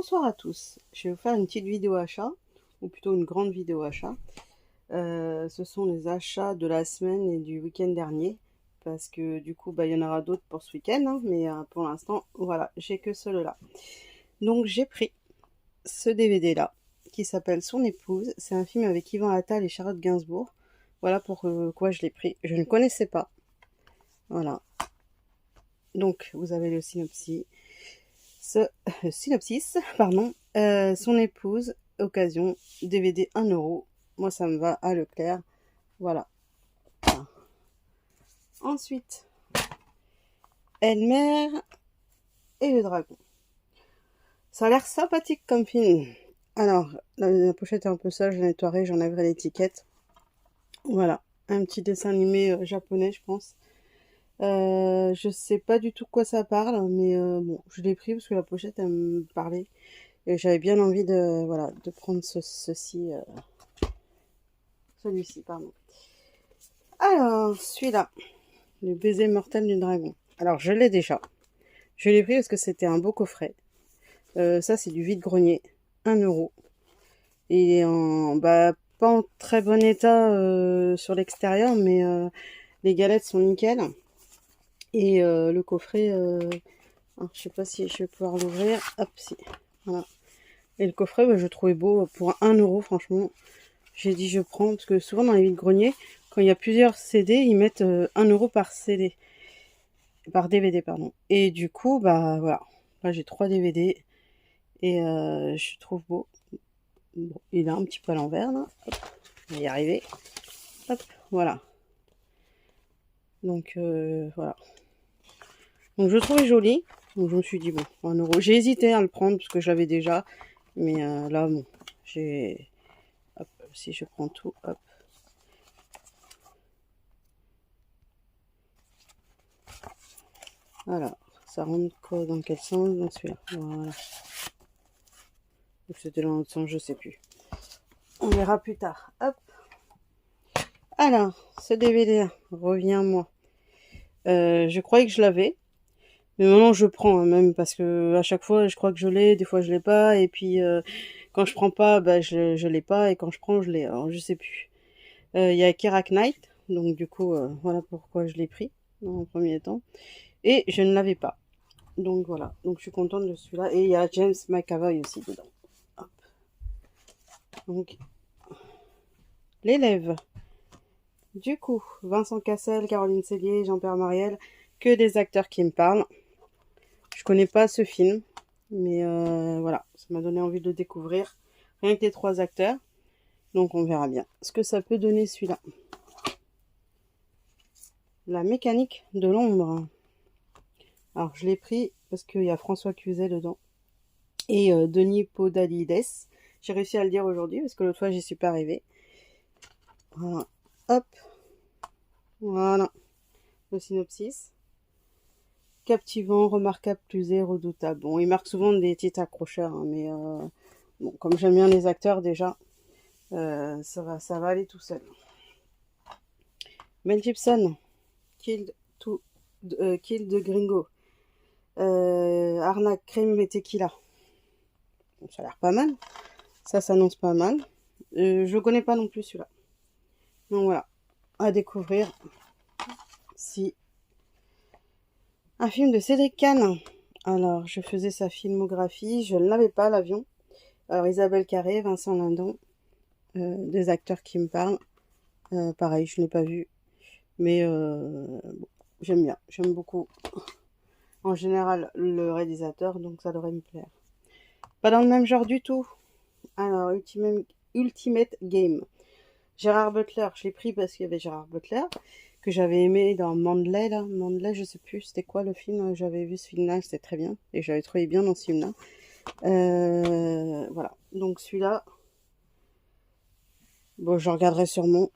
Bonsoir à tous, je vais vous faire une petite vidéo achat, ou plutôt une grande vidéo achat. Ce sont les achats de la semaine et du week-end dernier, parce que du coup il y en aura d'autres pour ce week-end, hein, mais pour l'instant voilà, j'ai que ceux-là. Donc j'ai pris ce DVD là, qui s'appelle Son épouse, c'est un film avec Yvan Attal et Charlotte Gainsbourg. Voilà pourquoi je l'ai pris, je ne connaissais pas. Voilà, donc vous avez le synopsis. Synopsis, pardon. Son épouse, occasion, DVD 1 euro. Moi, ça me va à Leclerc. Voilà. Ensuite, Elmer et le dragon. Ça a l'air sympathique comme film. Alors, la pochette est un peu sale, je nettoierai, j'enlèverai l'étiquette. Voilà, un petit dessin animé japonais, je pense. Je sais pas du tout quoi ça parle, mais bon, je l'ai pris parce que la pochette, elle me parlait. Et j'avais bien envie de, voilà, de prendre celui-ci, pardon. Alors, celui-là, le baiser mortel du dragon. Alors, je l'ai déjà. Je l'ai pris parce que c'était un beau coffret. Ça, c'est du vide-grenier, 1 euro. Il est pas en très bon état sur l'extérieur, mais les galettes sont nickel. Et le coffret, je sais pas si je vais pouvoir l'ouvrir. Hop, si. Voilà. Et le coffret, je trouvais beau pour 1 euro, franchement. J'ai dit je prends, parce que souvent dans les vides-greniers, quand il y a plusieurs CD, ils mettent 1 euro par CD. Par DVD, pardon. Et du coup, voilà. Là, j'ai 3 DVD. Et je trouve beau. Bon, il est un petit peu à l'envers, là. Hop, on va y arriver. Hop, voilà. Donc, voilà. Donc, je le trouvais joli. Donc, je me suis dit, bon, 1 euro. J'ai hésité à le prendre, parce que je l'avais déjà. Mais là, bon, j'ai... Hop, si je prends tout, hop. Voilà, ça rentre quoi, dans quel sens? Dans celui-là, voilà. Ou c'était dans l'autre sens, je sais plus. On verra plus tard. Hop. Alors, ce DVD reviens-moi. Je croyais que je l'avais, mais maintenant je prends, hein, même parce que à chaque fois je crois que je l'ai, des fois je l'ai pas, et puis quand je prends pas, je l'ai pas, et quand je prends je l'ai. Alors je sais plus. Il y a Keira Knight, donc du coup voilà pourquoi je l'ai pris dans le premier temps, et je ne l'avais pas. Donc voilà, donc je suis contente de celui-là, et il y a James McAvoy aussi dedans. Hop. Donc l'élève. Du coup, Vincent Cassel, Caroline Cellier, Jean-Pierre Mariel, que des acteurs qui me parlent. Je connais pas ce film, mais voilà, ça m'a donné envie de le découvrir. Rien que les 3 acteurs, donc on verra bien ce que ça peut donner celui-là. La mécanique de l'ombre. Alors je l'ai pris parce qu'il y a François Cluzet dedans et Denis Podalides. J'ai réussi à le dire aujourd'hui parce que l'autre fois j'y suis pas arrivée. Voilà, hop, voilà le synopsis. Captivant, remarquable, plus redoutable. Bon, il marque souvent des titres accrocheurs, hein, mais bon, comme j'aime bien les acteurs déjà, ça va aller tout seul. Mel Gibson, Kill de Gringo, Arnaque, Crime et Tequila. Bon, ça a l'air pas mal. Ça s'annonce pas mal. Je connais pas non plus celui-là. Donc voilà, à découvrir. Si un film de Cédric Kahn. Alors, je faisais sa filmographie, je ne l'avais pas, l'avion. Alors, Isabelle Carré, Vincent Lindon, des acteurs qui me parlent. Pareil, je ne l'ai pas vu, mais bon, j'aime bien, j'aime beaucoup. En général, le réalisateur, donc ça devrait me plaire. Pas dans le même genre du tout. Alors, Ultimate Game. Gérard Butler, je l'ai pris parce qu'il y avait Gérard Butler, que j'avais aimé dans Mandelay, là. Mandelay, je sais plus, c'était quoi le film? J'avais vu ce film-là, c'était très bien. Et j'avais trouvé bien dans ce film-là. Voilà. Donc celui-là, bon, je regarderai sûrement.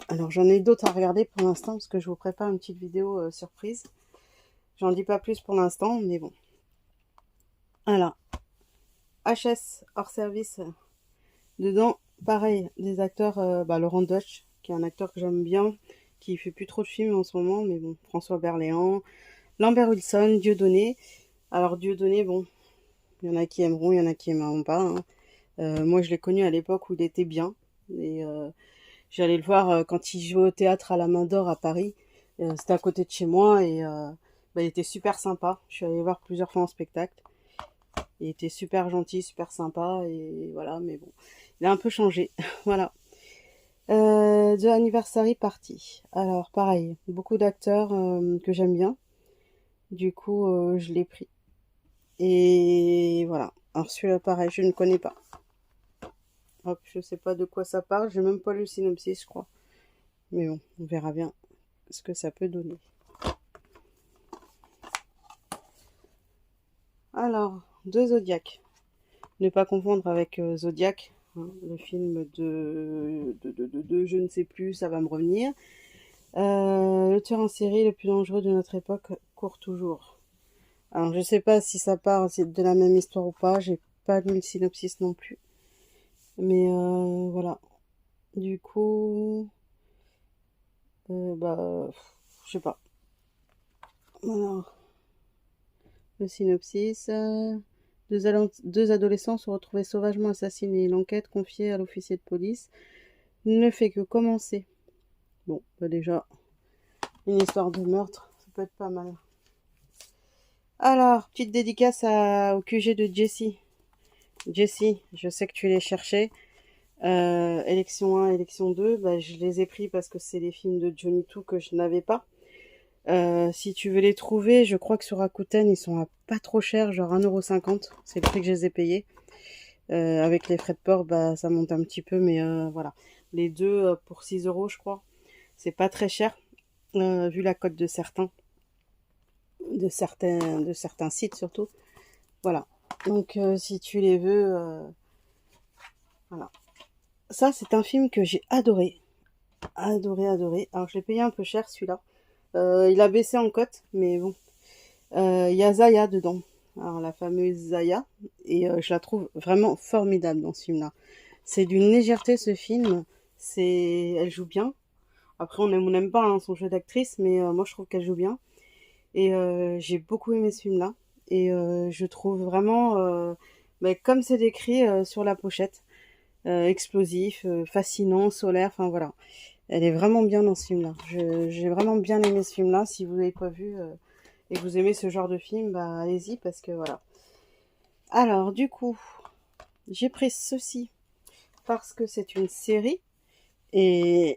Alors j'en ai d'autres à regarder pour l'instant, parce que je vous prépare une petite vidéo surprise. J'en dis pas plus pour l'instant, mais bon. Alors, HS hors service. Dedans, pareil, des acteurs, Laurent Deutsch, qui est un acteur que j'aime bien, qui fait plus trop de films en ce moment, mais bon, François Berléand, Lambert Wilson, Dieudonné. Alors Dieudonné, bon, Il y en a qui aimeront, il y en a qui aimeront pas, hein. Moi, je l'ai connu à l'époque où il était bien. Et j'allais le voir quand il jouait au théâtre à la Main d'Or à Paris. C'était à côté de chez moi et il était super sympa. Je suis allée le voir plusieurs fois en spectacle. Il était super gentil, super sympa et voilà, mais bon, il a un peu changé. Voilà. The Anniversary Party. Alors pareil, beaucoup d'acteurs que j'aime bien. Du coup, je l'ai pris. Et voilà. Alors celui-là, pareil, je ne connais pas. Hop, je sais pas de quoi ça parle. J'ai même pas lu le synopsis, je crois. Mais bon, on verra bien ce que ça peut donner. Alors, de Zodiac. Ne pas confondre avec Zodiac, hein, le film de je ne sais plus, ça va me revenir. Le tueur en série le plus dangereux de notre époque court toujours. Alors, je sais pas si ça part de la même histoire ou pas. J'ai pas lu le synopsis non plus. Mais voilà. Du coup, je sais pas. Alors, le synopsis. Deux adolescents sont retrouvés sauvagement assassinés. L'enquête confiée à l'officier de police ne fait que commencer. Bon, déjà, une histoire de meurtre, ça peut être pas mal. Alors, petite dédicace au QG de Jessie. Jessie, je sais que tu les cherchais. Élection 1, élection 2, je les ai pris parce que c'est les films de Johnny 2 que je n'avais pas. Si tu veux les trouver, je crois que sur Rakuten, ils sont à pas trop cher, genre 1,50 €. C'est le prix que je les ai payés. Avec les frais de port, ça monte un petit peu, mais voilà. Les deux pour 6 € je crois. C'est pas très cher, vu la cote de certains sites surtout. Voilà. Donc si tu les veux, voilà. Ça, c'est un film que j'ai adoré. Adoré, adoré. Alors je l'ai payé un peu cher celui-là. Il a baissé en cote, mais bon. Il y a Zaya dedans. Alors la fameuse Zaya. Et je la trouve vraiment formidable dans ce film-là. C'est d'une légèreté ce film. Elle joue bien. Après on aime ou n'aime pas hein, son jeu d'actrice, mais moi je trouve qu'elle joue bien. Et j'ai beaucoup aimé ce film-là. Et je trouve vraiment, comme c'est décrit sur la pochette, explosif, fascinant, solaire, enfin voilà. Elle est vraiment bien dans ce film-là. J'ai vraiment bien aimé ce film-là. Si vous l'avez pas vu et que vous aimez ce genre de film, allez-y parce que voilà. Alors du coup, j'ai pris ceci parce que c'est une série et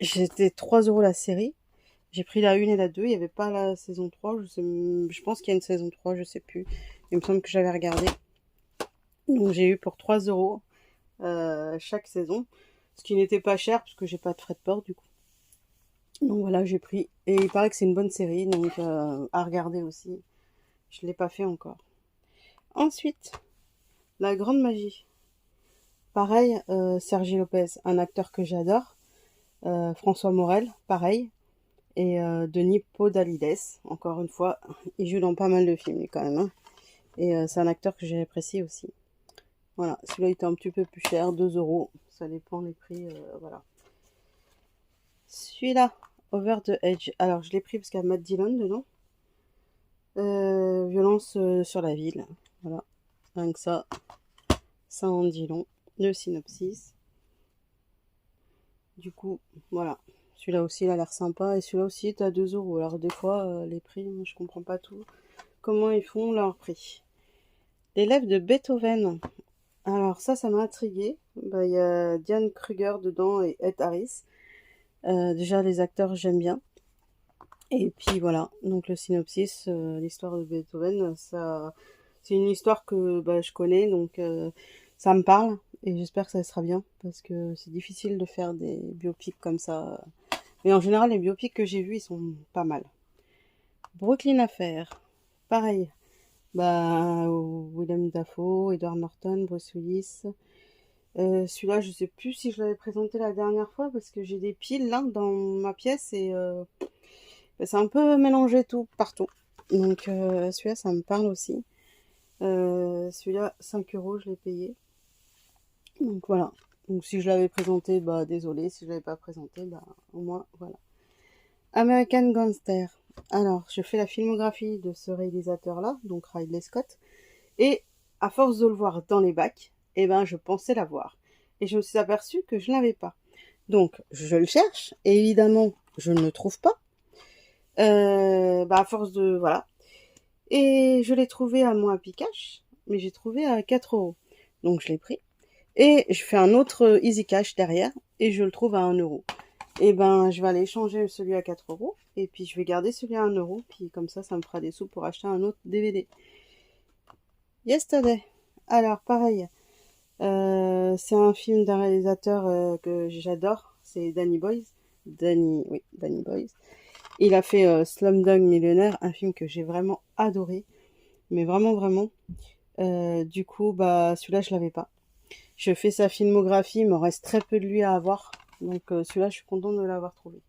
j'étais 3 € la série. J'ai pris la 1 et la 2, il n'y avait pas la saison 3, je pense qu'il y a une saison 3, je sais plus. Il me semble que j'avais regardé. Donc j'ai eu pour 3 € chaque saison, ce qui n'était pas cher parce que j'ai pas de frais de port du coup. Donc voilà, j'ai pris. Et il paraît que c'est une bonne série, donc à regarder aussi. Je l'ai pas fait encore. Ensuite, La Grande Magie. Pareil, Sergi Lopez, un acteur que j'adore. François Morel, pareil. Et Denis Podalides, encore une fois, il joue dans pas mal de films quand même. Hein. Et c'est un acteur que j'ai apprécié aussi. Voilà, celui-là était un petit peu plus cher, 2 €. Ça dépend des prix, voilà. Celui-là, Over the Edge. Alors, je l'ai pris parce qu'il y a Matt Dillon dedans. Violence sur la ville. Voilà. Rien que ça en dit long. Le synopsis. Du coup, voilà. Celui-là aussi, il a l'air sympa. Et celui-là aussi est à 2 €. Alors, des fois, les prix, je comprends pas tout. Comment ils font leur prix. L'élève de Beethoven. Alors, ça m'a intrigué. Il y a Diane Kruger dedans et Ed Harris. Déjà, les acteurs, j'aime bien. Et puis voilà, donc le synopsis, l'histoire de Beethoven, c'est une histoire que je connais, donc ça me parle et j'espère que ça sera bien parce que c'est difficile de faire des biopics comme ça. Mais en général, les biopics que j'ai vus, ils sont pas mal. Brooklyn Affair, pareil. Willem Dafoe, Edward Norton, Bruce Willis. Celui-là, je sais plus si je l'avais présenté la dernière fois parce que j'ai des piles là dans ma pièce et c'est un peu mélangé tout partout. Donc celui-là, ça me parle aussi. Celui-là, 5 €, je l'ai payé. Donc voilà. Donc si je l'avais présenté, désolé. Si je l'avais pas présenté, au moins, voilà. American Gangster. Alors, je fais la filmographie de ce réalisateur-là, donc Ridley Scott. Et à force de le voir dans les bacs, eh ben, je pensais l'avoir. Et je me suis aperçue que je ne l'avais pas. Donc, je le cherche, et évidemment, je ne le trouve pas. À force de... Voilà. Et je l'ai trouvé à moins Picash, mais j'ai trouvé à 4 €. Donc, je l'ai pris. Et je fais un autre Easy Cash derrière, et je le trouve à 1 €. Et ben, je vais aller changer celui à 4 €, et puis je vais garder celui à 1 €, puis comme ça me fera des sous pour acheter un autre DVD. Yesterday. Alors, pareil, c'est un film d'un réalisateur que j'adore, c'est Danny Boyle. Danny Boyle. Il a fait Slumdog Millionnaire, un film que j'ai vraiment adoré, mais vraiment, vraiment. Du coup, celui-là, je l'avais pas. Je fais sa filmographie, il me reste très peu de lui à avoir, donc celui-là, je suis contente de l'avoir trouvé.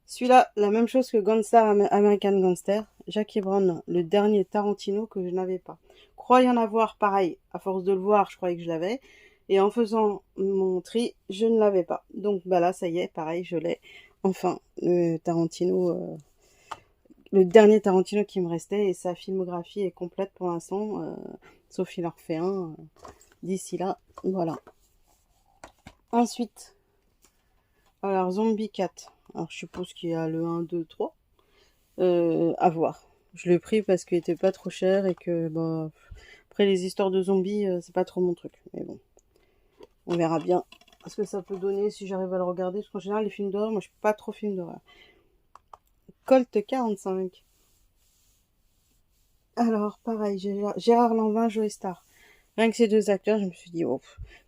Celui-là, la même chose que Gangster, American Gangster, Jackie Brown, le dernier Tarantino que je n'avais pas. Croyais en avoir, pareil, à force de le voir, je croyais que je l'avais, et en faisant mon tri, je ne l'avais pas. Donc là, ça y est, pareil, je l'ai. Enfin, le Tarantino, le dernier Tarantino qui me restait, et sa filmographie est complète pour l'instant, sauf qu'il en refait un d'ici là, voilà. Ensuite, alors Zombie 4. Alors je suppose qu'il y a le 1, 2, 3. À voir. Je l'ai pris parce qu'il était pas trop cher et que après les histoires de zombies, c'est pas trop mon truc. Mais bon, on verra bien ce que ça peut donner si j'arrive à le regarder. Parce qu'en général, les films d'horreur, moi je suis pas trop film d'horreur. Colt 45. Alors pareil, Gérard Lanvin, Joey Star. Rien que ces deux acteurs, je me suis dit, oh.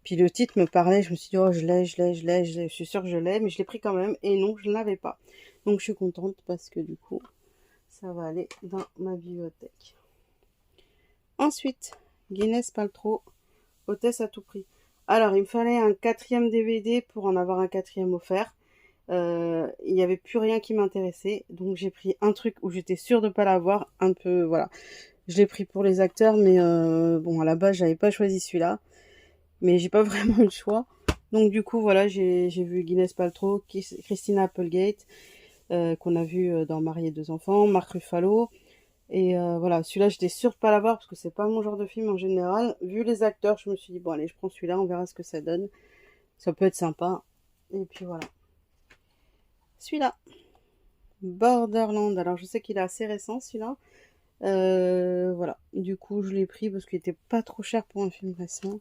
Puis le titre me parlait, je me suis dit, oh, je l'ai, je suis sûre que je l'ai, mais je l'ai pris quand même, et non, je ne l'avais pas. Donc je suis contente parce que du coup, ça va aller dans ma bibliothèque. Ensuite, Guinness Paltrow, hôtesse à tout prix. Alors, il me fallait un 4e DVD pour en avoir un 4e offert. Il n'y avait plus rien qui m'intéressait, donc j'ai pris un truc où j'étais sûre de ne pas l'avoir, un peu, voilà. Je l'ai pris pour les acteurs, mais bon, à la base, j'avais pas choisi celui-là. Mais j'ai pas vraiment eu le choix. Donc du coup, voilà, j'ai vu Gwyneth Paltrow, Christina Applegate, qu'on a vu dans Marié 2 enfants, Mark Ruffalo. Et voilà, celui-là, j'étais sûre de pas l'avoir parce que c'est pas mon genre de film en général. Vu les acteurs, je me suis dit, bon allez, je prends celui-là, on verra ce que ça donne. Ça peut être sympa. Et puis voilà. Celui-là. Borderland. Alors je sais qu'il est assez récent celui-là. Voilà. Du coup, je l'ai pris parce qu'il était pas trop cher pour un film récent.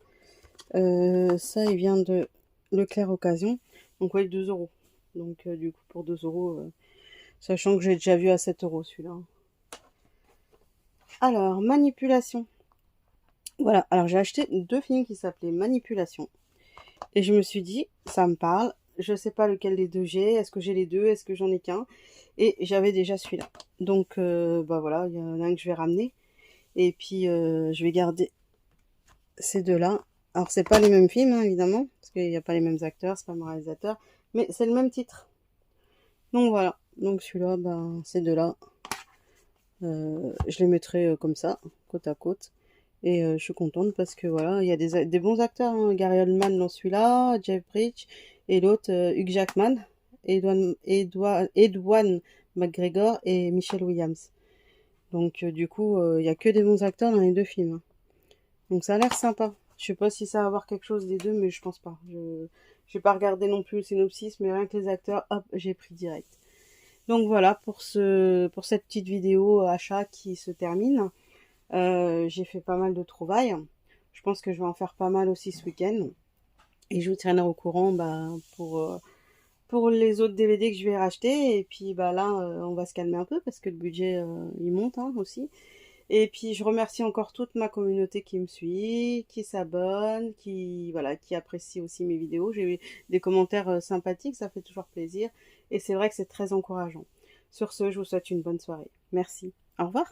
Ça, il vient de Leclerc Occasion. Donc, ouais, 2 €. Donc, du coup, pour 2 €, sachant que j'ai déjà vu à 7 € celui-là. Alors, Manipulation. Voilà, alors j'ai acheté 2 films qui s'appelaient Manipulation. Et je me suis dit, ça me parle. Je sais pas lequel des deux j'ai. Est-ce que j'ai les deux? Est-ce que j'en ai qu'un? Et j'avais déjà celui-là. Donc, voilà, il y en a un que je vais ramener. Et puis, je vais garder ces deux-là. Alors, c'est pas les mêmes films, hein, évidemment, parce qu'il n'y a pas les mêmes acteurs, c'est pas le même réalisateur, mais c'est le même titre. Donc voilà. Donc celui-là, ces deux-là, je les mettrai comme ça, côte à côte. Et je suis contente parce que voilà, il y a des bons acteurs, hein. Gary Oldman dans celui-là, Jeff Bridges, et l'autre, Hugh Jackman, Edouane McGregor et Michelle Williams. Donc du coup, il n'y a que des bons acteurs dans les 2 films, hein. Donc ça a l'air sympa. Je sais pas si ça va avoir quelque chose des deux, mais je pense pas. J'ai pas regardé non plus le synopsis, mais rien que les acteurs, hop, j'ai pris direct. Donc voilà pour cette petite vidéo achat qui se termine. J'ai fait pas mal de trouvailles. Je pense que je vais en faire pas mal aussi ce week-end. Et je vous tiendrai au courant pour les autres DVD que je vais racheter. Et puis là, on va se calmer un peu parce que le budget il monte, hein, aussi. Et puis je remercie encore toute ma communauté qui me suit, qui s'abonne, qui apprécie aussi mes vidéos. J'ai eu des commentaires sympathiques, ça fait toujours plaisir. Et c'est vrai que c'est très encourageant. Sur ce, je vous souhaite une bonne soirée. Merci. Au revoir.